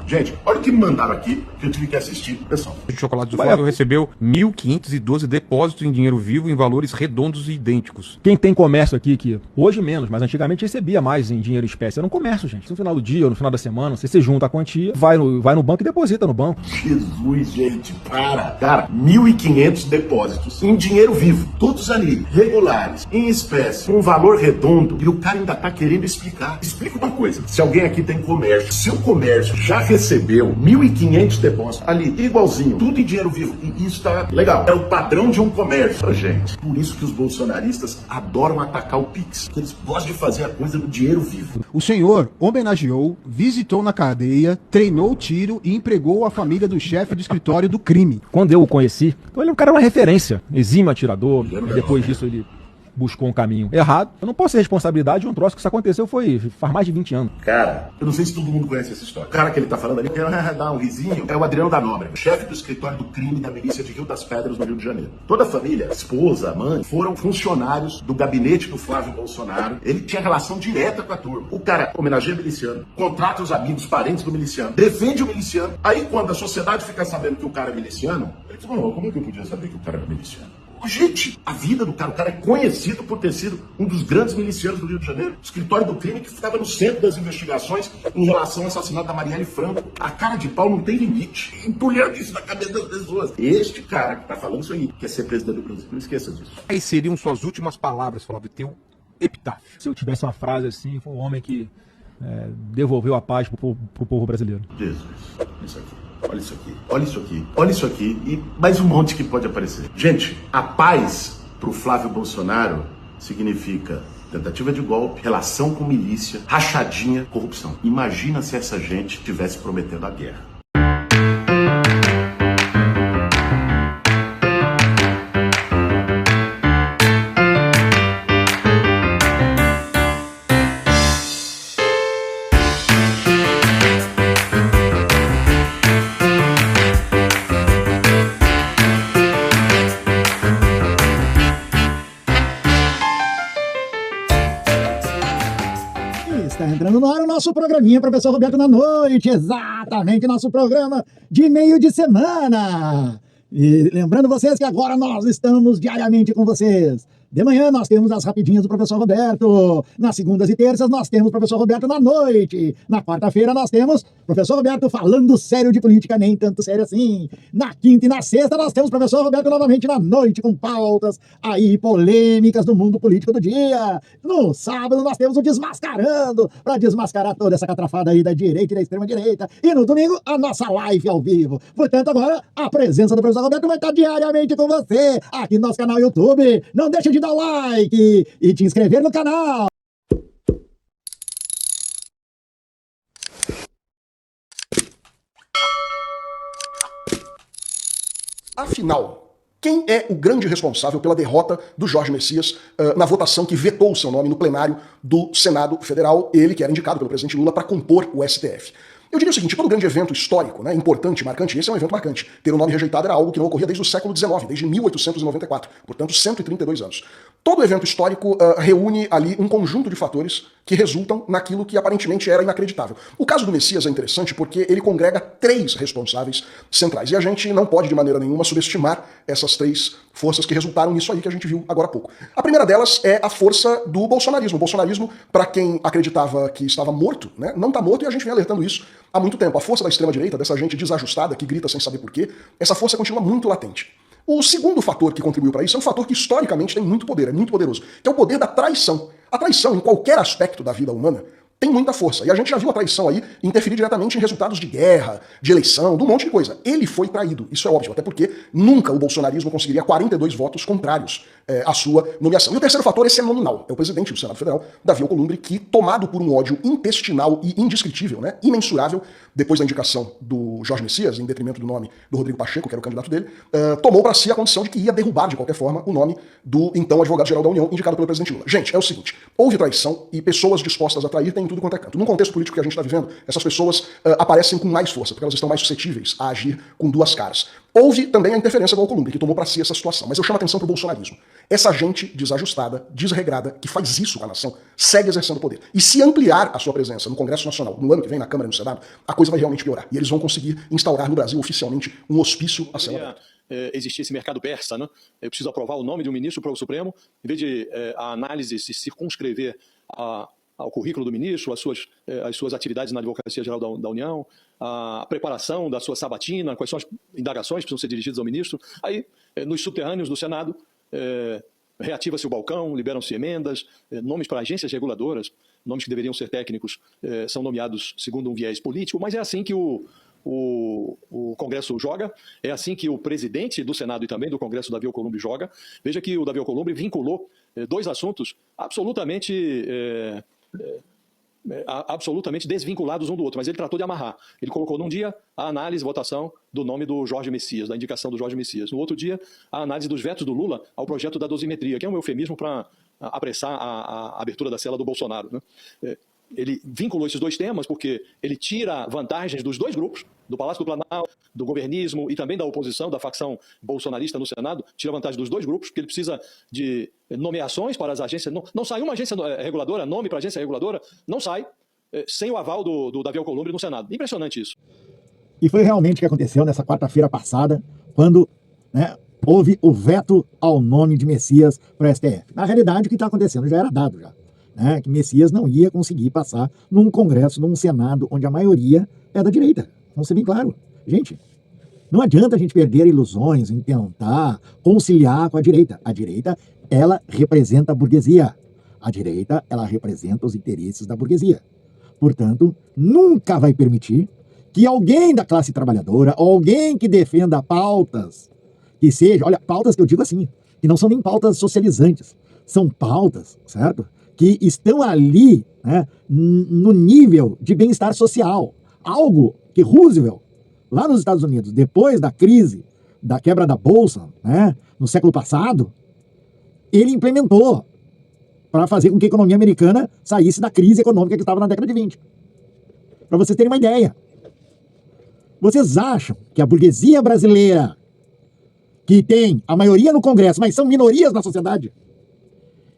Gente, olha o que me mandaram aqui, que eu tive que assistir. Pessoal, O chocolate do Flávio recebeu 1.512 depósitos em dinheiro vivo em valores redondos e idênticos. Quem tem comércio aqui, que hoje menos, mas antigamente recebia mais em dinheiro em espécie. Era um comércio, gente. No final do dia ou no final da semana, você junta a quantia, vai no banco e deposita no banco. Jesus, gente, para. Cara, 1.500 depósitos em dinheiro vivo, todos ali, regulares, em espécie, com um valor redondo, e o cara ainda tá querendo explicar. Explica uma coisa, se alguém aqui tem comércio, seu comércio já recebeu 1.500 depósitos ali, igualzinho, tudo em dinheiro vivo, e isso tá legal. É o padrão de um comércio, gente. Por isso que os bolsonaristas adoram atacar o Pix, porque eles gostam de fazer a coisa no dinheiro vivo. O senhor homenageou, visitou na cadeia, treinou tiro e empregou a família do chefe do escritório do crime. Quando eu o conheci, então ele é um cara, uma referência, exímio atirador, e depois disso ele buscou um caminho errado. Eu não posso ter responsabilidade de um troço que isso aconteceu faz mais de 20 anos. Cara, eu não sei se todo mundo conhece essa história. O cara que ele tá falando ali, que dar um risinho, é o Adriano da Nóbrega, chefe do escritório do crime da milícia de Rio das Pedras, no Rio de Janeiro. Toda a família, esposa, mãe, foram funcionários do gabinete do Flávio Bolsonaro. Ele tinha relação direta com a turma. O cara homenageia miliciano, contrata os amigos, parentes do miliciano, defende o miliciano. Aí quando a sociedade fica sabendo que o cara é miliciano, ele diz, como é que eu podia saber que o cara era miliciano? Gente, a vida do cara, o cara é conhecido por ter sido um dos grandes milicianos do Rio de Janeiro. O escritório do crime que ficava no centro das investigações em relação ao assassinato da Marielle Franco. A cara de pau não tem limite. Entulhando isso na cabeça das pessoas. Este cara que tá falando isso aí, quer ser presidente do Brasil, não esqueça disso. Aí seriam suas últimas palavras, Flávio, teu epitáfio. Se eu tivesse uma frase assim, foi um homem que devolveu a paz pro povo brasileiro. Jesus, isso aqui. Olha isso aqui, olha isso aqui, olha isso aqui e mais um monte que pode aparecer. Gente, a paz pro Flávio Bolsonaro significa tentativa de golpe, relação com milícia, rachadinha, corrupção. Imagina se essa gente estivesse prometendo a guerra. Está entrando no ar o nosso programinha, Professor Roberto na Noite, exatamente, nosso programa de meio de semana. E lembrando vocês que agora nós estamos diariamente com vocês. De manhã nós temos as rapidinhas do Professor Roberto. Nas segundas e terças nós temos o Professor Roberto na noite. Na quarta-feira nós temos o Professor Roberto falando sério de política, nem tanto sério assim. Na quinta e na sexta nós temos o Professor Roberto novamente na noite com pautas aí polêmicas do mundo político do dia. No sábado nós temos o Desmascarando, para desmascarar toda essa catrafada aí da direita e da extrema-direita. E no domingo a nossa live ao vivo. Portanto agora a presença do Professor Roberto vai estar diariamente com você aqui no nosso canal YouTube. Não deixe de dar o like e te inscrever no canal. Afinal, quem é o grande responsável pela derrota do Jorge Messias na votação que vetou o seu nome no plenário do Senado Federal, ele que era indicado pelo presidente Lula para compor o STF? Eu diria o seguinte, todo grande evento histórico, né, importante, marcante, esse é um evento marcante. Ter o nome rejeitado era algo que não ocorria desde o século XIX, desde 1894, portanto 132 anos. Todo evento histórico reúne ali um conjunto de fatores que resultam naquilo que aparentemente era inacreditável. O caso do Messias é interessante porque ele congrega três responsáveis centrais, e a gente não pode de maneira nenhuma subestimar essas três forças que resultaram nisso aí que a gente viu agora há pouco. A primeira delas é a força do bolsonarismo. O bolsonarismo, para quem acreditava que estava morto, né, não está morto, e a gente vem alertando isso há muito tempo. A força da extrema-direita, dessa gente desajustada, que grita sem saber porquê, essa força continua muito latente. O segundo fator que contribuiu para isso é um fator que historicamente tem muito poder, é muito poderoso, que é o poder da traição. A traição, em qualquer aspecto da vida humana, tem muita força. E a gente já viu a traição aí interferir diretamente em resultados de guerra, de eleição, de um monte de coisa. Ele foi traído, isso é óbvio, até porque nunca o bolsonarismo conseguiria 42 votos contrários à sua nomeação. E o terceiro fator, esse é nominal, é o presidente do Senado Federal, Davi Alcolumbre, que, tomado por um ódio intestinal e indescritível, né, imensurável, depois da indicação do Jorge Messias, em detrimento do nome do Rodrigo Pacheco, que era o candidato dele, tomou para si a condição de que ia derrubar, de qualquer forma, o nome do então advogado-geral da União, indicado pelo presidente Lula. Gente, é o seguinte, houve traição e pessoas dispostas a trair têm tudo quanto é canto. Num contexto político que a gente está vivendo, essas pessoas aparecem com mais força, porque elas estão mais suscetíveis a agir com duas caras. Houve também a interferência do Alcolumbre, que tomou para si essa situação. Mas eu chamo a atenção para o bolsonarismo. Essa gente desajustada, desregrada, que faz isso com a nação, segue exercendo o poder. E se ampliar a sua presença no Congresso Nacional, no ano que vem, na Câmara e no Senado, a coisa vai realmente piorar. E eles vão conseguir instaurar no Brasil, oficialmente, um hospício a céu aberto. Existir esse mercado persa, né? Eu preciso aprovar o nome de um ministro para o Supremo, em vez de a análise se circunscrever ao currículo do ministro, as suas atividades na Advocacia Geral da União, a preparação da sua sabatina, quais são as indagações que precisam ser dirigidas ao ministro. Aí, nos subterrâneos do Senado, reativa-se o balcão, liberam-se emendas, nomes para agências reguladoras, nomes que deveriam ser técnicos, são nomeados segundo um viés político, mas é assim que o Congresso joga, é assim que o presidente do Senado e também do Congresso, Davi Alcolumbre, joga. Veja que o Davi Alcolumbre vinculou dois assuntos absolutamente desvinculados um do outro, mas ele tratou de amarrar. Ele colocou num dia a análise, votação do nome do Jorge Messias, da indicação do Jorge Messias. No outro dia, a análise dos vetos do Lula ao projeto da dosimetria, que é um eufemismo para apressar a abertura da cela do Bolsonaro, né? Ele vinculou esses dois temas porque ele tira vantagens dos dois grupos, do Palácio do Planalto, do governismo e também da oposição, da facção bolsonarista no Senado, tira vantagem dos dois grupos, porque ele precisa de nomeações para as agências. Não sai uma agência reguladora, nome para agência reguladora, não sai sem o aval do Davi Alcolumbre no Senado. Impressionante isso. E foi realmente o que aconteceu nessa quarta-feira passada, quando, né, houve o veto ao nome de Messias para o STF. Na realidade, o que está acontecendo já era dado já. Que Messias não ia conseguir passar num Congresso, num Senado, onde a maioria é da direita. Vamos ser bem claro. Gente, não adianta a gente perder ilusões em tentar conciliar com a direita. A direita, ela representa a burguesia. A direita, ela representa os interesses da burguesia. Portanto, nunca vai permitir que alguém da classe trabalhadora, alguém que defenda pautas, que seja, olha, pautas que eu digo assim, que não são nem pautas socializantes, são pautas, certo? Que estão ali, né, no nível de bem-estar social. Algo que Roosevelt, lá nos Estados Unidos, depois da crise, da quebra da Bolsa, né, no século passado, ele implementou para fazer com que a economia americana saísse da crise econômica que estava na década de 20. Para vocês terem uma ideia. Vocês acham que a burguesia brasileira, que tem a maioria no Congresso, mas são minorias na sociedade,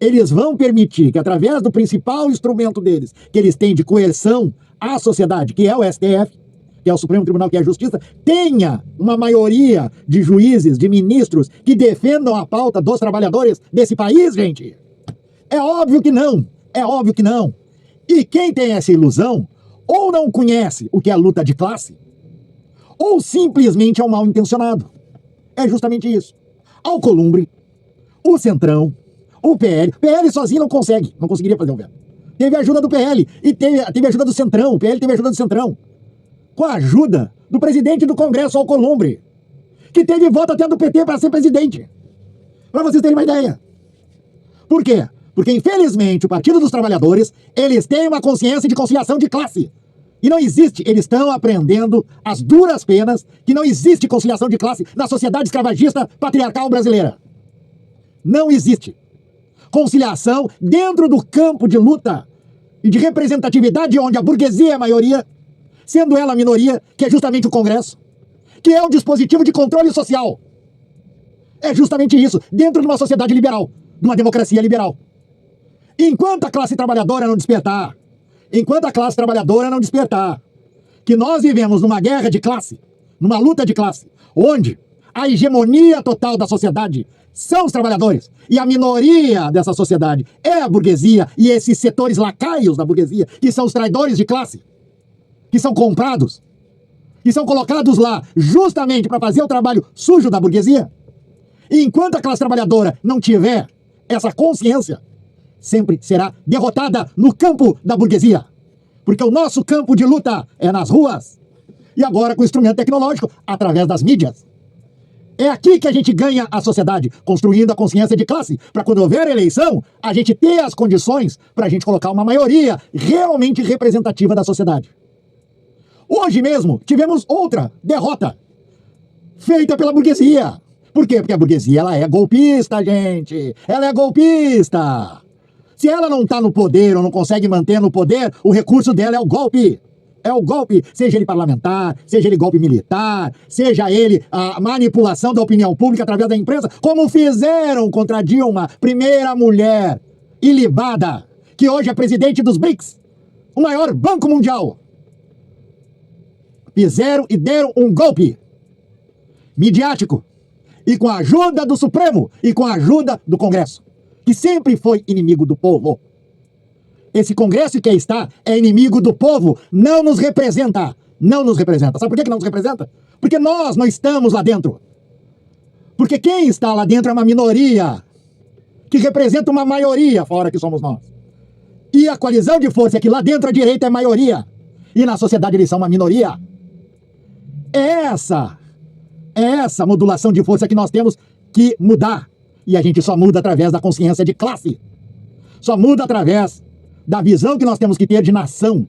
eles vão permitir que, através do principal instrumento deles, que eles têm de coerção à sociedade, que é o STF, que é o Supremo Tribunal, que é a Justiça, tenha uma maioria de juízes, de ministros que defendam a pauta dos trabalhadores desse país, gente? É óbvio que não. É óbvio que não. E quem tem essa ilusão, ou não conhece o que é a luta de classe, ou simplesmente é um mal intencionado. É justamente isso. Alcolumbre, o Centrão, o PL sozinho não conseguiria fazer um veto. Teve a ajuda do PL e teve a ajuda do Centrão, o PL teve a ajuda do Centrão. Com a ajuda do presidente do Congresso, Alcolumbre, que teve voto até do PT para ser presidente. Para vocês terem uma ideia. Por quê? Porque, infelizmente, o Partido dos Trabalhadores, eles têm uma consciência de conciliação de classe. E não existe, eles estão aprendendo as duras penas que não existe conciliação de classe na sociedade escravagista patriarcal brasileira. Não existe conciliação dentro do campo de luta e de representatividade onde a burguesia é a maioria, sendo ela a minoria, que é justamente o Congresso, que é o dispositivo de controle social. É justamente isso, dentro de uma sociedade liberal, de uma democracia liberal. Enquanto a classe trabalhadora não despertar, que nós vivemos numa guerra de classe, numa luta de classe, onde a hegemonia total da sociedade são os trabalhadores, e a minoria dessa sociedade é a burguesia, e esses setores lacaios da burguesia, que são os traidores de classe, que são comprados, que são colocados lá justamente para fazer o trabalho sujo da burguesia. E enquanto a classe trabalhadora não tiver essa consciência, sempre será derrotada no campo da burguesia. Porque o nosso campo de luta é nas ruas. E agora com o instrumento tecnológico, através das mídias. É aqui que a gente ganha a sociedade, construindo a consciência de classe, para quando houver eleição, a gente ter as condições para a gente colocar uma maioria realmente representativa da sociedade. Hoje mesmo tivemos outra derrota feita pela burguesia. Por quê? Porque a burguesia ela é golpista, gente. Ela é golpista. Se ela não está no poder ou não consegue manter no poder, o recurso dela é o golpe. É o golpe, seja ele parlamentar, seja ele golpe militar, seja ele a manipulação da opinião pública através da imprensa, como fizeram contra Dilma, primeira mulher ilibada, que hoje é presidente dos BRICS, o maior banco mundial. Fizeram e deram um golpe midiático, e com a ajuda do Supremo, e com a ajuda do Congresso, que sempre foi inimigo do povo. Esse Congresso que aí está é inimigo do povo, não nos representa. Não nos representa. Sabe por que não nos representa? Porque nós não estamos lá dentro. Porque quem está lá dentro é uma minoria, que representa uma maioria, fora que somos nós. E a coalizão de força é que lá dentro a direita é maioria, e na sociedade eles são uma minoria. É essa modulação de força que nós temos que mudar. E a gente só muda através da consciência de classe. Só muda através da visão que nós temos que ter de nação.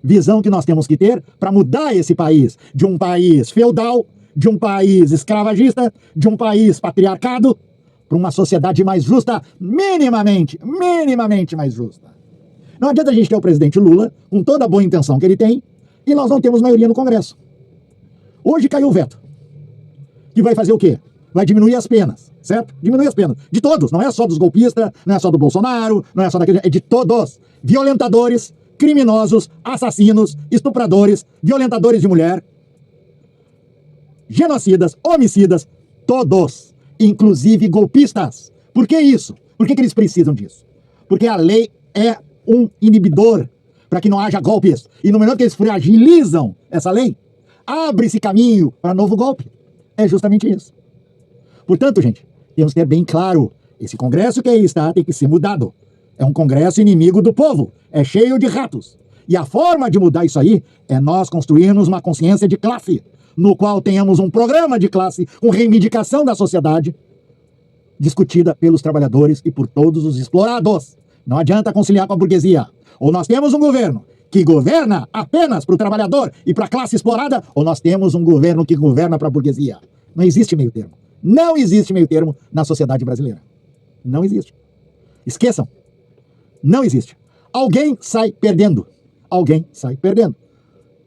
Visão que nós temos que ter para mudar esse país. De um país feudal, de um país escravagista, de um país patriarcado, para uma sociedade mais justa, minimamente mais justa. Não adianta a gente ter o presidente Lula, com toda a boa intenção que ele tem, e nós não temos maioria no Congresso. Hoje caiu o veto. Que vai fazer o quê? Vai diminuir as penas, certo? Diminuir as penas. De todos, não é só dos golpistas, não é só do Bolsonaro, não é só daquele... É de todos. Violentadores, criminosos, assassinos, estupradores, violentadores de mulher, genocidas, homicidas, todos. Inclusive golpistas. Por que isso? Por que eles precisam disso? Porque a lei é um inibidor para que não haja golpes. E no momento que eles fragilizam essa lei, abre-se caminho para novo golpe. É justamente isso. Portanto, gente, temos que ter bem claro, esse Congresso que aí está tem que ser mudado. É um Congresso inimigo do povo, é cheio de ratos. E a forma de mudar isso aí é nós construirmos uma consciência de classe, no qual tenhamos um programa de classe com reivindicação da sociedade, discutida pelos trabalhadores e por todos os explorados. Não adianta conciliar com a burguesia. Ou nós temos um governo que governa apenas para o trabalhador e para a classe explorada, ou nós temos um governo que governa para a burguesia. Não existe meio termo. Não existe meio termo na sociedade brasileira. Não existe. Esqueçam. Não existe. Alguém sai perdendo. Alguém sai perdendo.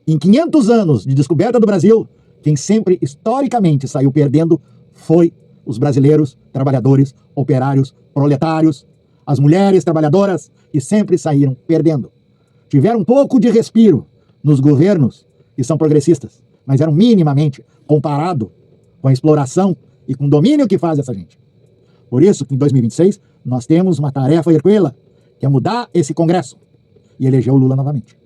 Em 500 anos de descoberta do Brasil, quem sempre, historicamente, saiu perdendo foi os brasileiros, trabalhadores, operários, proletários, as mulheres trabalhadoras, que sempre saíram perdendo. Tiveram um pouco de respiro nos governos que são progressistas, mas eram minimamente comparado com a exploração e com o domínio que faz essa gente. Por isso que em 2026 nós temos uma tarefa hercúlea, que é mudar esse Congresso e eleger o Lula novamente.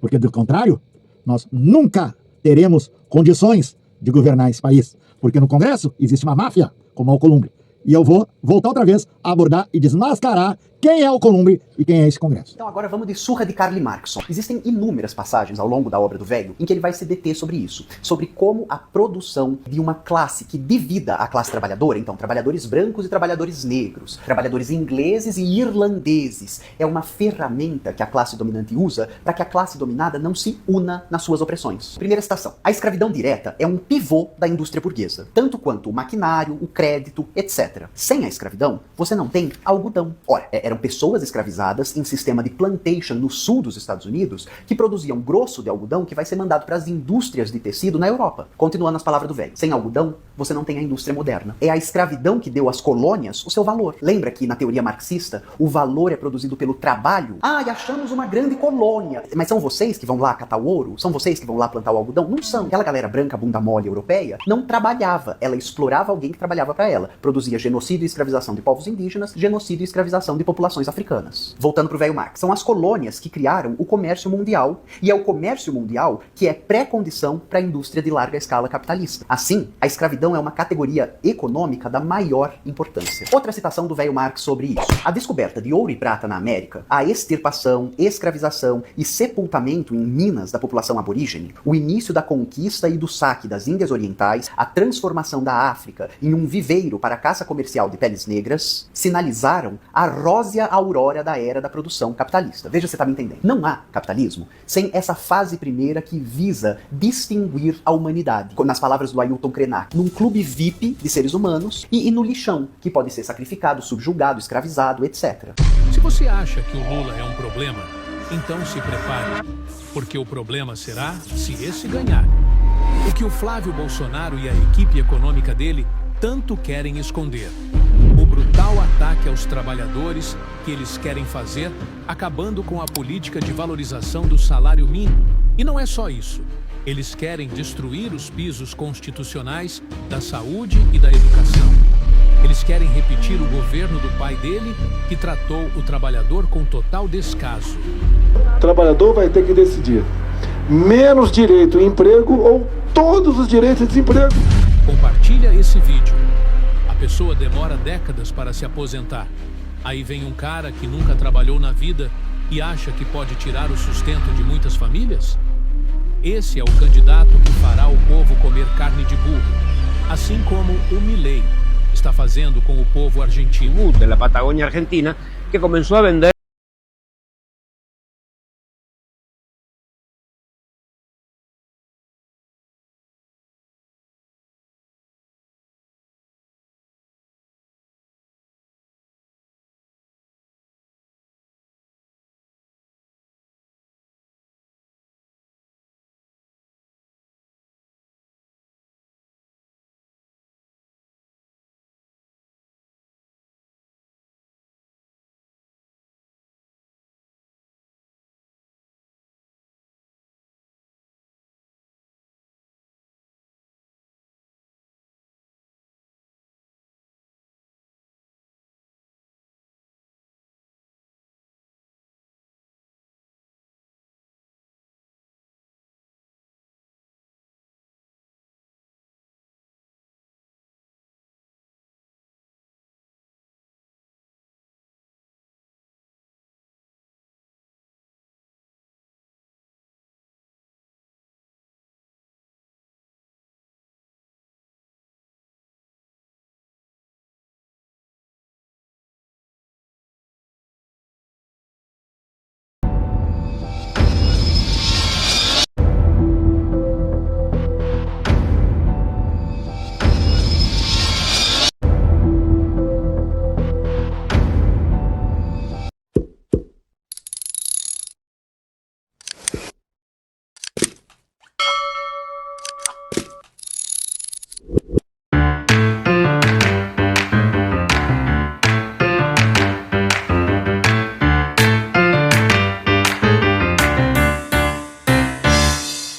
Porque, do contrário, nós nunca teremos condições de governar esse país. Porque no Congresso existe uma máfia, como a Alcolumbre. E eu vou voltar outra vez a abordar e desmascarar quem é o Alcolumbre e quem é esse Congresso. Então agora vamos de surra de Karl Marx. Existem inúmeras passagens ao longo da obra do velho em que ele vai se deter sobre isso, sobre como a produção de uma classe que divida a classe trabalhadora, então trabalhadores brancos e trabalhadores negros, trabalhadores ingleses e irlandeses, é uma ferramenta que a classe dominante usa para que a classe dominada não se una nas suas opressões. Primeira citação. A escravidão direta é um pivô da indústria burguesa, tanto quanto o maquinário, o crédito, etc. Sem a escravidão, você não tem algodão. Ora, eram pessoas escravizadas em sistema de plantation no sul dos Estados Unidos que produziam grosso de algodão que vai ser mandado para as indústrias de tecido na Europa. Continuando as palavras do velho. Sem algodão, você não tem a indústria moderna. É a escravidão que deu às colônias o seu valor. Lembra que na teoria marxista, o valor é produzido pelo trabalho? Ah, e achamos uma grande colônia. Mas são vocês que vão lá catar o ouro? São vocês que vão lá plantar o algodão? Não são. Aquela galera branca, bunda mole europeia, não trabalhava. Ela explorava alguém que trabalhava para ela. Produzia genocídio e escravização de povos indígenas, genocídio e escravização de populações africanas. Voltando pro velho Marx, são as colônias que criaram o comércio mundial, e é o comércio mundial que é pré-condição para a indústria de larga escala capitalista. Assim, a escravidão é uma categoria econômica da maior importância. Outra citação do velho Marx sobre isso. A descoberta de ouro e prata na América, a extirpação, escravização e sepultamento em minas da população aborígene, o início da conquista e do saque das Índias Orientais, a transformação da África em um viveiro para a caça comercial de peles negras, sinalizaram a rósea aurora da era da produção capitalista. Veja se você está me entendendo. Não há capitalismo sem essa fase primeira que visa distinguir a humanidade, nas palavras do Ailton Krenak, num clube VIP de seres humanos e no lixão, que pode ser sacrificado, subjugado, escravizado, etc. você acha que o Lula é um problema, então se prepare, porque o problema será se esse ganhar. O que o Flávio Bolsonaro e a equipe econômica dele tanto querem esconder. O brutal ataque aos trabalhadores que eles querem fazer, acabando com a política de valorização do salário mínimo. E não é só isso. Eles querem destruir os pisos constitucionais da saúde e da educação. Eles querem repetir o governo do pai dele, que tratou o trabalhador com total descaso. O trabalhador vai ter que decidir: menos direito em emprego ou todos os direitos de desemprego. Compartilha esse vídeo. A pessoa demora décadas para se aposentar. Aí vem um cara que nunca trabalhou na vida e acha que pode tirar o sustento de muitas famílias? Esse é o candidato que fará o povo comer carne de burro, assim como o Milei está fazendo com o povo argentino. De la Patagonia Argentina, que comenzó a vender